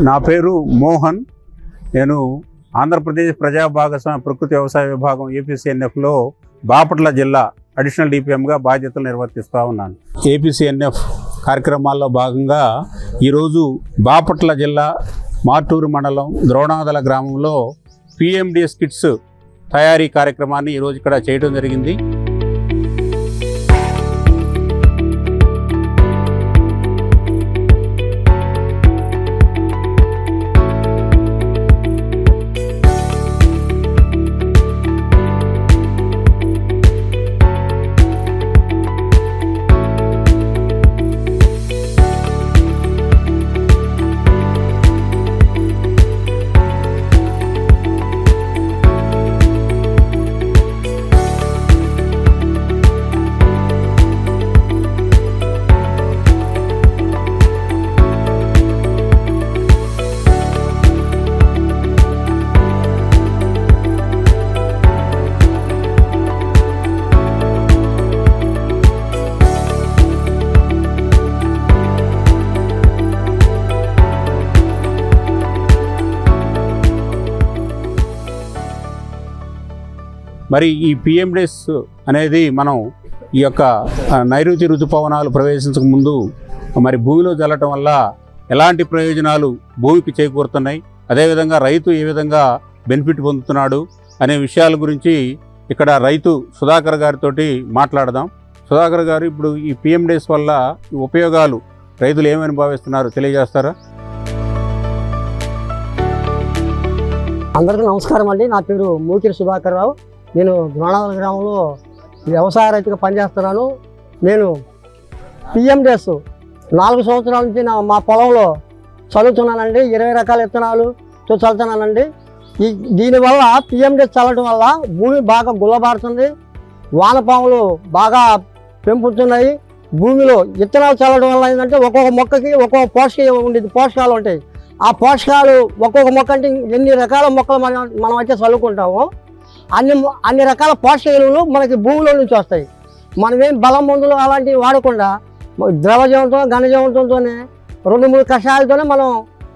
నా పేరు మోహన్. నేను ఆంధ్రప్రదేశ్ ప్రజా భాగస్వామ్య ప్రకృతి వ్యవసాయ విభాగం ఏపీసీఎన్ఎఫ్లో బాపట్ల జిల్లా అడిషనల్ డిపిఎంగా బాధ్యతలు నిర్వర్తిస్తూ ఉన్నాను. ఏపీసీఎన్ఎఫ్ కార్యక్రమాల్లో భాగంగా ఈరోజు బాపట్ల జిల్లా మార్టూరు మండలం ద్రోణాదల గ్రామంలో పిఎండిఎస్ కిట్స్ తయారీ కార్యక్రమాన్ని ఈరోజు ఇక్కడ చేయడం జరిగింది. మరి ఈ పిఎండిఎస్ అనేది మనం ఈ యొక్క నైరుతి ఋతుపవనాలు ప్రవేశించక ముందు మరి భూమిలో చల్లటం వల్ల ఎలాంటి ప్రయోజనాలు భూమికి చేకూరుతున్నాయి, అదేవిధంగా రైతు ఏ విధంగా బెనిఫిట్ పొందుతున్నాడు అనే విషయాల గురించి ఇక్కడ రైతు సుధాకర్ గారితో మాట్లాడదాం. సుధాకర్ గారు, ఇప్పుడు ఈ పిఎండిఎస్ వల్ల ఉపయోగాలు రైతులు ఏమని భావిస్తున్నారు తెలియజేస్తారా? అందరికీ నమస్కారం అండి. నా పేరు మూకిరి సుధాకర్ రావు. నేను ద్రోణాదల గ్రామంలో వ్యవసాయ రైతుగా పనిచేస్తున్నాను. నేను పిఎండిఎస్ 4 సంవత్సరాల నుంచి మా పొలంలో చల్లుతున్నానండి. 20 రకాల విత్తనాలతో చల్లుతున్నానండి. దీనివల్ల పిఎండిఎస్ చల్లడం వల్ల భూమి బాగా గుల్లబారుతుంది, వానపాములు బాగా పెంపుతున్నాయి. భూమిలో విత్తనాలు చల్లడం వల్ల ఏంటంటే ఒక్కొక్క మొక్కకి ఒక్కొక్క పోషకాలు ఉంటాయి. ఆ పోషకాలు ఒక్కొక్క మొక్క అంటే ఎన్ని రకాల మొక్కలు మనం అయితే చల్లుకుంటామో అన్ని రకాల పోషక ఎరువులు మనకి భూమిలో నుంచి వస్తాయి. మనమేం బలం మందులు అలాంటివి వాడకుండా ద్రవజీవంతో ఘనజీవంతోనే 2-3 కషాయాలతోనే మనం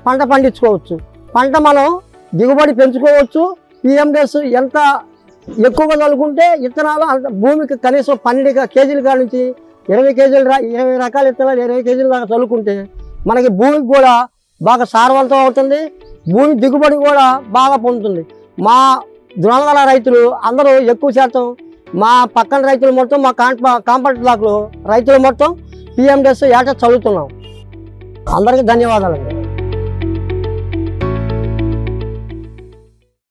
పంట పండించుకోవచ్చు. పంట మనం దిగుబడి పెంచుకోవచ్చు. పిఎండిఎస్ ఎంత ఎక్కువగా చల్లుకుంటే విత్తనాలు భూమికి కనీసం 12 కేజీల కాడ నుంచి 20 రకాల విత్తనాలు 20 కేజీల దాకా చల్లుకుంటే మనకి భూమికి కూడా బాగా సారవంతం అవుతుంది, భూమి దిగుబడి కూడా బాగా పొందుతుంది. మా ద్రోణాదల రైతులు అందరూ ఎక్కువ శాతం మా పక్కన రైతులు మొత్తం మా కాంపౌండ్ బ్లాక్లో రైతులు మొత్తం పిఎండిఎస్ ఏటా చల్లుతున్నాం. అందరికీ ధన్యవాదాలు.